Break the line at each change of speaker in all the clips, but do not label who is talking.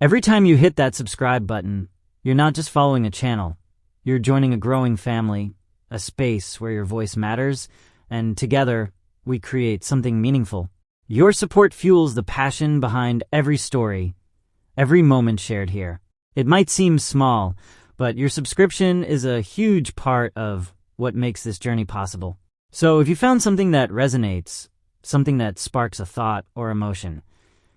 Every time you hit that subscribe button, you're not just following a channel. You're joining a growing family, a space where your voice matters, and together, we create something meaningful. Your support fuels the passion behind every story, every moment shared here. It might seem small, but your subscription is a huge part of what makes this journey possible. So if you found something that resonates, something that sparks a thought or emotion,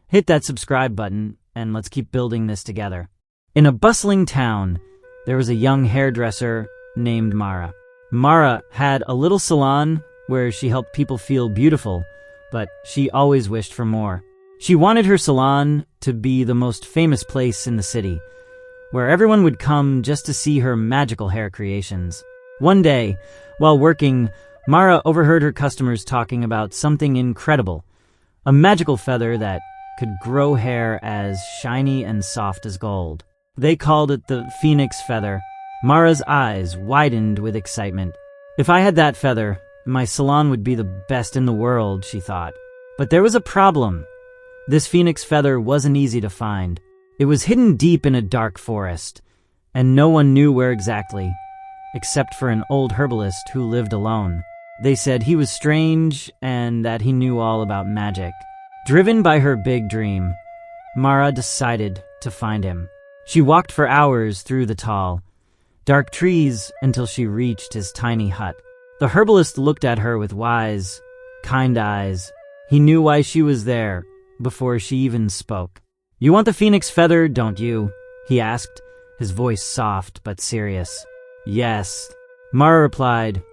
hit that subscribe button and let's keep building this together. In a bustling town, there was a young hairdresser named Mara. Mara had a little salon where she helped people feel beautiful, but she always wished for more. She wanted her salon to be the most famous place in the city, where everyone would come just to see her magical hair creations. One day, while working, Mara overheard her customers talking about something incredible, a magical feather that could grow hair as shiny and soft as gold. They called it the phoenix feather. Mara's eyes widened with excitement. If I had that feather, my salon would be the best in the world, she thought. But there was a problem. This phoenix feather wasn't easy to find. It was hidden deep in a dark forest, and no one knew where exactly, except for an old herbalist who lived alone. They said he was strange and that he knew all about magic. Driven by her big dream, Mara decided to find him. She walked for hours through the tall, dark trees until she reached his tiny hut. The herbalist looked at her with wise, kind eyes. He knew why she was there before she even spoke. "You want the phoenix feather, don't you?" he asked, his voice soft but serious. "Yes," Mara replied,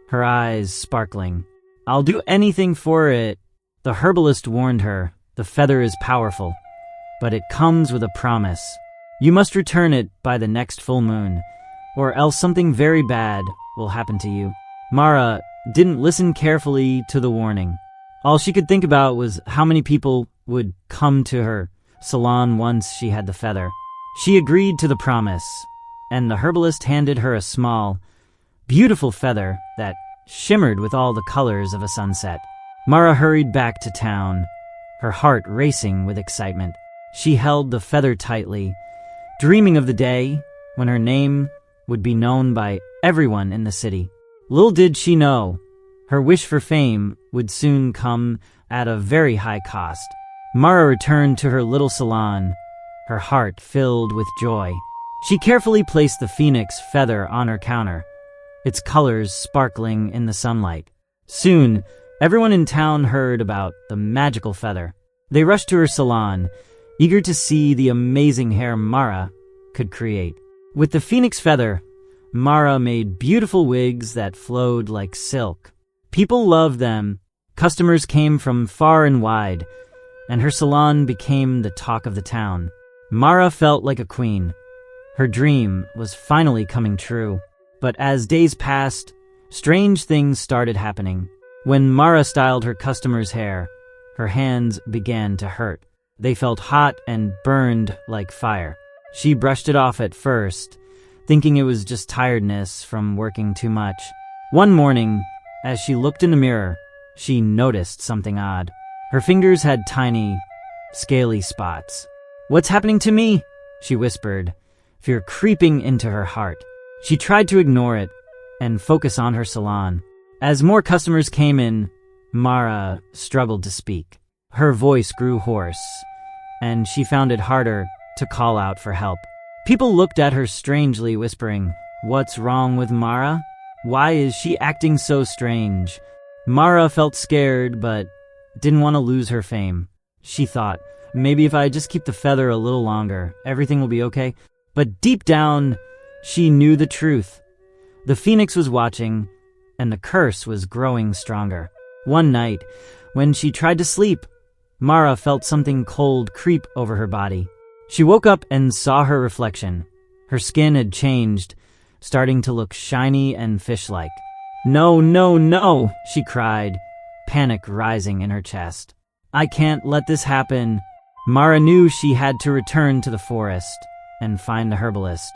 her eyes sparkling. "I'll do anything for it." The herbalist warned her, "The feather is powerful, but it comes with a promise. You must return it by the next full moon, or else something very bad will happen to you." Mara didn't listen carefully to the warning. All she could think about was how many people would come to her salon once she had the feather. She agreed to the promise, and the herbalist handed her a small, beautiful feather that shimmered with all the colors of a sunset. Mara hurried back to town, her heart racing with excitement. She held the feather tightly, dreaming of the day when her name would be known by everyone in the city. Little did she know, her wish for fame would soon come at a very high cost. Mara returned to her little salon, her heart filled with joy. She carefully placed the phoenix feather on her counter, its colors sparkling in the sunlight. Soon, everyone in town heard about the magical feather. They rushed to her salon, eager to see the amazing hair Mara could create. With the phoenix feather, Mara made beautiful wigs that flowed like silk. People loved them. Customers came from far and wide, and her salon became the talk of the town. Mara felt like a queen. Her dream was finally coming true. But as days passed, strange things started happening. When Mara styled her customers' hair, her hands began to hurt. They felt hot and burned like fire. She brushed it off at first, thinking it was just tiredness from working too much. One morning, as she looked in the mirror, she noticed something odd. Her fingers had tiny, scaly spots. "What's happening to me?" she whispered, fear creeping into her heart. She tried to ignore it and focus on her salon. As more customers came in, Mara struggled to speak. Her voice grew hoarse, and she found it harder to call out for help. People looked at her strangely, whispering, "What's wrong with Mara? Why is she acting so strange?" Mara felt scared, but didn't want to lose her fame. She thought, maybe if I just keep the feather a little longer, everything will be okay. But deep down, she knew the truth. The phoenix was watching, and the curse was growing stronger. One night, when she tried to sleep, Mara felt something cold creep over her body. She woke up and saw her reflection. Her skin had changed, starting to look shiny and fish-like. "No, no, no," she cried, panic rising in her chest. "I can't let this happen." Mara knew she had to return to the forest and find the herbalist.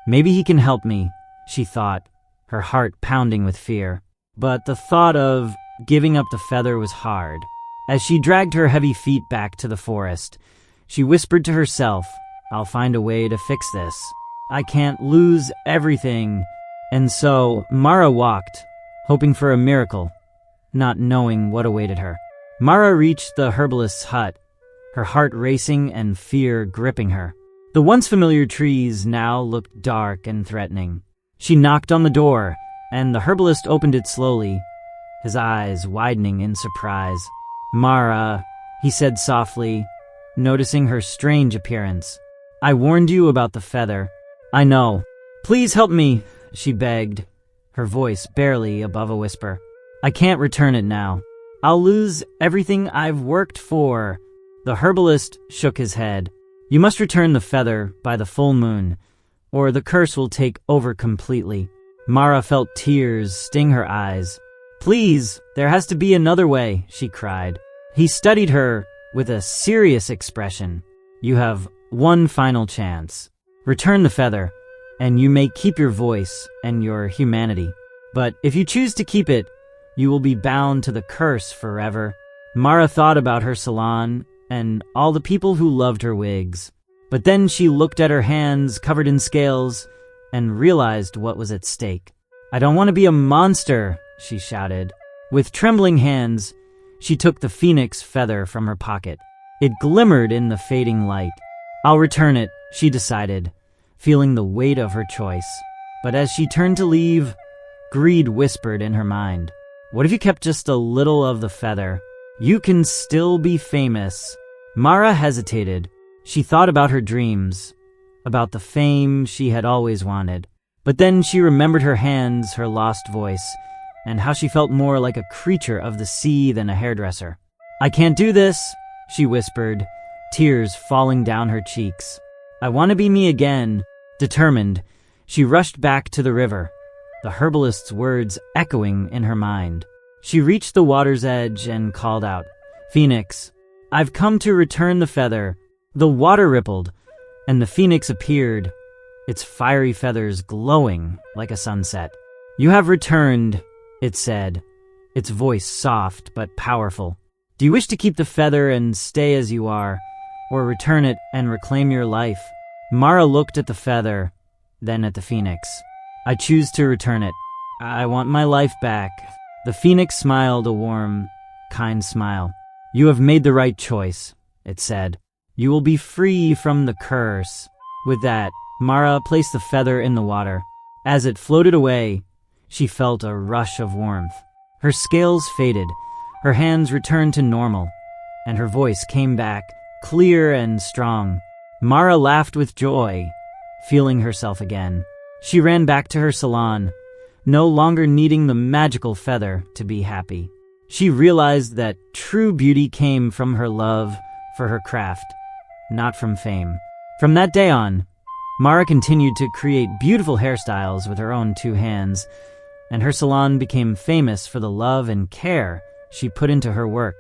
"Maybe he can help me," she thought, her heart pounding with fear. But the thought of giving up the feather was hard. As she dragged her heavy feet back to the forest, she whispered to herself, I'll find a way to fix this. I can't lose everything. And so Mara walked, hoping for a miracle, not knowing what awaited her. Mara reached the herbalist's hut, her heart racing and fear gripping her. The once familiar trees now looked dark and threatening. She knocked on the door, and the herbalist opened it slowly, his eyes widening in surprise. "Mara," he said softly, noticing her strange appearance. "I warned you about the feather." "I know. Please help me," she begged, her voice barely above a whisper. "I can't return it now. I'll lose everything I've worked for." The herbalist shook his head. "You must return the feather by the full moon, or the curse will take over completely." Mara felt tears sting her eyes. "Please, there has to be another way," she cried. He studied her with a serious expression. "You have one final chance. Return the feather, and you may keep your voice and your humanity. But if you choose to keep it, you will be bound to the curse forever." Mara thought about her salon and all the people who loved her wigs. But then she looked at her hands covered in scales and realized what was at stake. "I don't want to be a monster," she shouted. With trembling hands, she took the phoenix feather from her pocket. It glimmered in the fading light. "I'll return it," she decided, feeling the weight of her choice. But as she turned to leave, greed whispered in her mind. "What if you kept just a little of the feather? You can still be famous." Mara hesitated. She thought about her dreams, about the fame she had always wanted. But then she remembered her hands, her lost voice, and how she felt more like a creature of the sea than a hairdresser. "I can't do this," she whispered, tears falling down her cheeks. "I want to be me again." Determined, she rushed back to the river, the herbalist's words echoing in her mind. She reached the water's edge and called out, "Phoenix, I've come to return the feather." The water rippled, and the phoenix appeared, its fiery feathers glowing like a sunset. "You have returned," it said, its voice soft but powerful. "Do you wish to keep the feather and stay as you are, or return it and reclaim your life?" Mara looked at the feather, then at the phoenix. "I choose to return it. I want my life back." The phoenix smiled a warm, kind smile. "You have made the right choice," it said. "You will be free from the curse." With that, Mara placed the feather in the water. As it floated away, she felt a rush of warmth. Her scales faded, her hands returned to normal, and her voice came back, clear and strong. Mara laughed with joy, feeling herself again. She ran back to her salon, no longer needing the magical feather to be happy. She realized that true beauty came from her love for her craft, not from fame. From that day on, Mara continued to create beautiful hairstyles with her own two hands, and her salon became famous for the love and care she put into her work.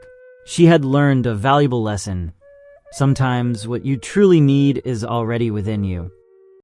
She had learned a valuable lesson. Sometimes what you truly need is already within you.